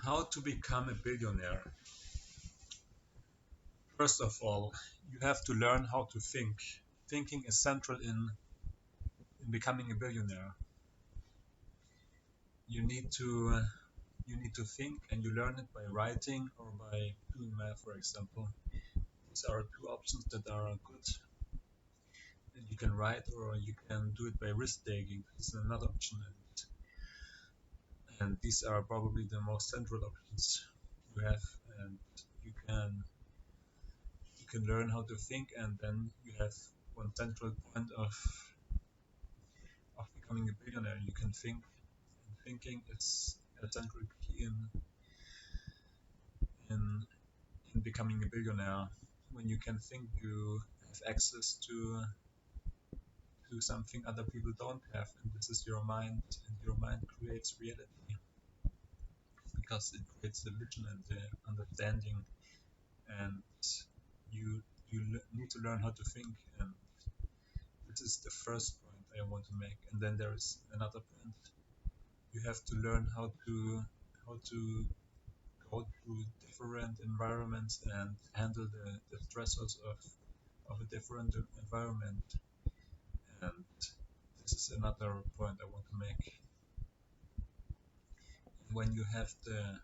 How to become a billionaire? First of all, you have to learn how to think. Thinking is central in becoming a billionaire. You need to you need to think, and you learn it by writing or by doing math, for example. These are two options that are good. And you can write, or you can do it by risk taking. This is another option, and these are probably the most central options you have. And you can you can learn how to think, and then you have one central point of becoming a billionaire. You can think, and thinking is a central key in in becoming a billionaire. When you can think, you have access to something other people don't have, and this is your mind. And your mind creates reality because it creates the vision and the understanding. And you need to learn how to think, and this is the first point I want to make. And then there is another point. You have to learn how to go through different environments and handle the stressors of a different environment. And this is another point I want to make. When you have the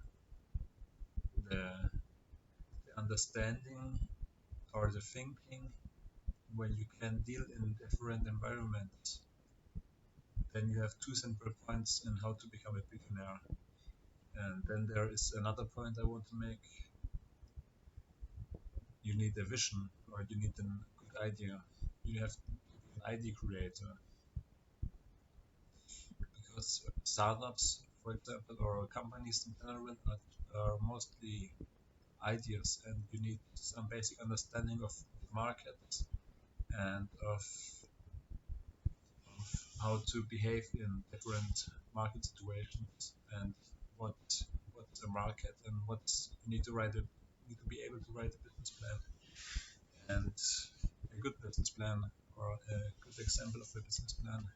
understanding or the thinking, when you can deal in different environments, then you have two central points in how to become a billionaire. And then there is another point I want to make. You need a vision, or you need a good idea. You have to be an idea creator, because startups, for example, or companies in general are mostly ideas, and you need some basic understanding of the market and of how to behave in different market situations, and what what's the market, and what's you need to write it. You need to be able to write a business plan, and a good business plan, or a good example of a business plan.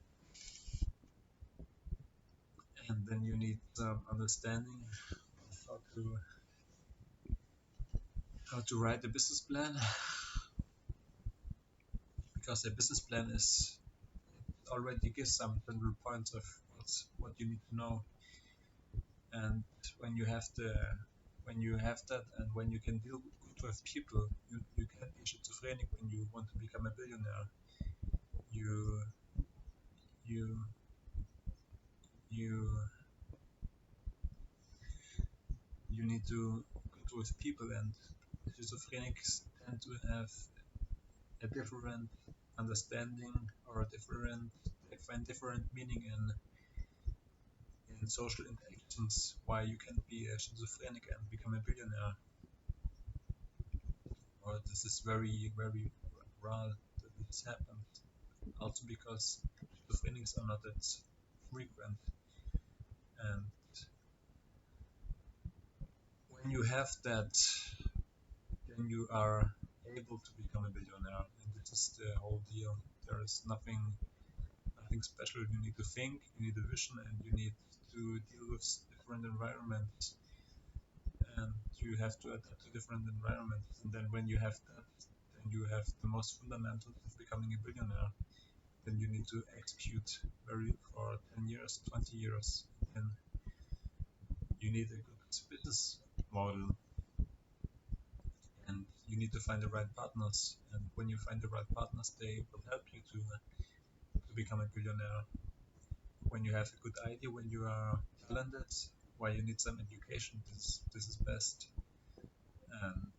And then you need some understanding of how to write a business plan, because a business plan is already gives some general points of what you need to know. And when you have the when you have that, and when you can deal good with people, you can't be schizophrenic when you want to become a billionaire. You you you you need to good with people, and schizophrenics tend to have a different understanding, or a different they find different meaning in social interactions. Why you can be a schizophrenic and become a billionaire, or this is very very rare that this happens. Also because schizophrenics are not that frequent, and when you have that, then you are able to become a billionaire, and this is the whole deal. There is nothing special. You need to think, you need a vision, and you need to deal with different environments, and you have to adapt to different environments. And then when you have that, then you have the most fundamentals of becoming a billionaire. Then you need to execute very for 10 years, 20 years. And you need a good business model, and you need to find the right partners. And when you find the right partners, they will help you to become a billionaire. When you have a good idea, when you are talented, why you need some education, this is best. And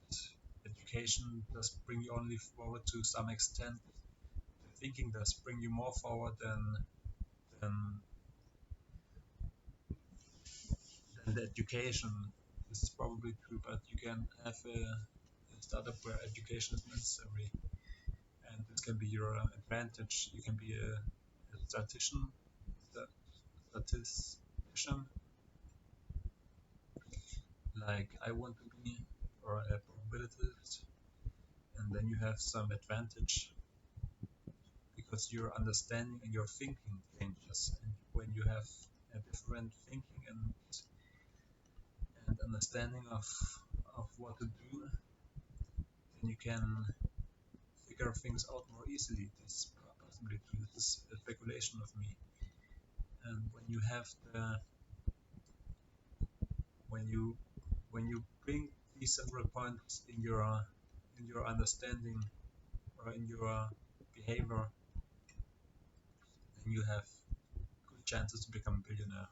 education does bring you only forward to some extent. The thinking does bring you more forward than, than the education. This is probably true, but you can have a startup where education is necessary, and this can be your advantage. You can be a statistician, like I want to be, or a probabilitist, and then you have some advantage because your understanding and your thinking changes. And when you have a different thinking and understanding of what to do, then you can figure things out more easily. This is possibly true. This is a speculation of me. And when you when you bring these several points in your understanding or in your behavior, then you have good chances to become a billionaire.